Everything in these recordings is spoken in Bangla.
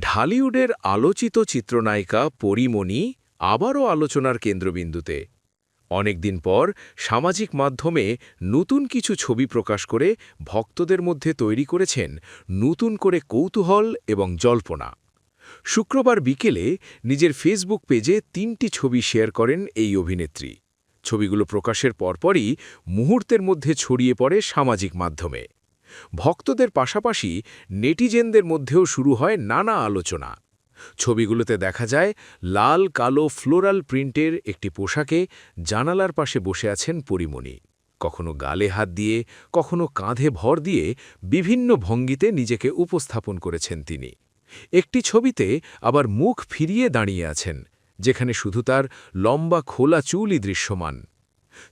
ঢালিউডের আলোচিত চিত্রনায়িকা পরীমণি আবারও আলোচনার কেন্দ্রবিন্দুতে। অনেকদিন পর সামাজিক মাধ্যমে নতুন কিছু ছবি প্রকাশ করে ভক্তদের মধ্যে তৈরি করেছেন নতুন করে কৌতূহল এবং জল্পনা। শুক্রবার বিকেলে নিজের ফেসবুক পেজে ৩টি ছবি শেয়ার করেন এই অভিনেত্রী। ছবিগুলো প্রকাশের পরপরই মুহূর্তের মধ্যে ছড়িয়ে পড়ে সামাজিক মাধ্যমে। ভক্তদের পাশাপাশি নেটিজেনদের মধ্যেও শুরু হয় নানা আলোচনা। ছবিগুলোতে দেখা যায় লাল কালো ফ্লোরাল প্রিন্টের একটি পোশাকে জানালার পাশে বসে আছেন পরীমণি। কখনো গালে হাত দিয়ে, কখনো কাঁধে ভর দিয়ে বিভিন্ন ভঙ্গিতে নিজেকে উপস্থাপন করেছেন তিনি। একটি ছবিতে আবার মুখ ফিরিয়ে দাঁড়িয়ে আছেন, যেখানে শুধু তার লম্বা খোলা চুলই দৃশ্যমান।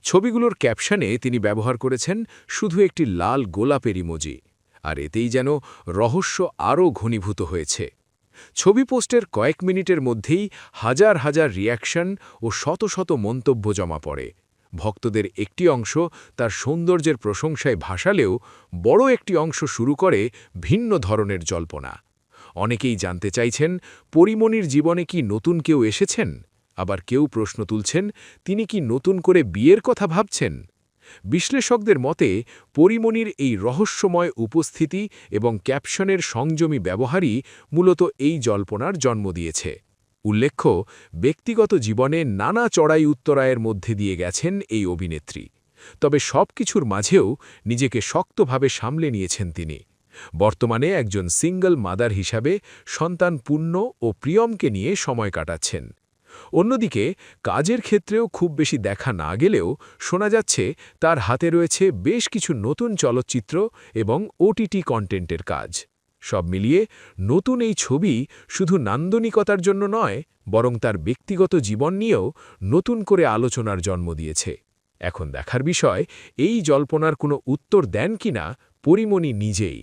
ছবিগুলোর ক্যাপশনে তিনি ব্যবহার করেছেন শুধু একটি লাল গোলাপের ইমোজি, আর এতেই যেন রহস্য আরও ঘনীভূত হয়েছে। ছবি পোস্টের কয়েক মিনিটের মধ্যেই হাজার হাজার রিয়াকশন ও শত শত মন্তব্য জমা পড়ে। ভক্তদের একটি অংশ তার সৌন্দর্যের প্রশংসায় ভাসালেও বড় একটি অংশ শুরু করে ভিন্ন ধরনের জল্পনা। অনেকেই জানতে চাইছেন পরীমণির জীবনে কি নতুন কেউ এসেছেন, আবার কেউ প্রশ্ন তুলছেন তিনি কি নতুন করে বিয়ের কথা ভাবছেন। বিশ্লেষকদের মতে পরীমণির এই রহস্যময় উপস্থিতি এবং ক্যাপশনের সংযমী ব্যবহারই মূলত এই জল্পনার জন্ম দিয়েছে। উল্লেখ্য, ব্যক্তিগত জীবনে নানা চড়াই উত্তরায়ের মধ্যে দিয়ে গেছেন এই অভিনেত্রী। তবে সবকিছুর মাঝেও নিজেকে শক্তভাবে সামলে নিয়েছেন তিনি। বর্তমানে একজন সিঙ্গল মাদার হিসাবে সন্তান পুণ্য ও প্রিয়মকে নিয়ে সময় কাটাচ্ছেন। অন্যদিকে কাজের ক্ষেত্রেও খুব বেশি দেখা না গেলেও শোনা যাচ্ছে তার হাতে রয়েছে বেশ কিছু নতুন চলচ্চিত্র এবং ওটিটি কন্টেন্টের কাজ। সব মিলিয়ে নতুন এই ছবি শুধু নান্দনিকতার জন্য নয়, বরং তার ব্যক্তিগত জীবন নিয়েও নতুন করে আলোচনার জন্ম দিয়েছে। এখন দেখার বিষয় এই জল্পনার কোনো উত্তর দেন কিনা পরীমণি নিজেই।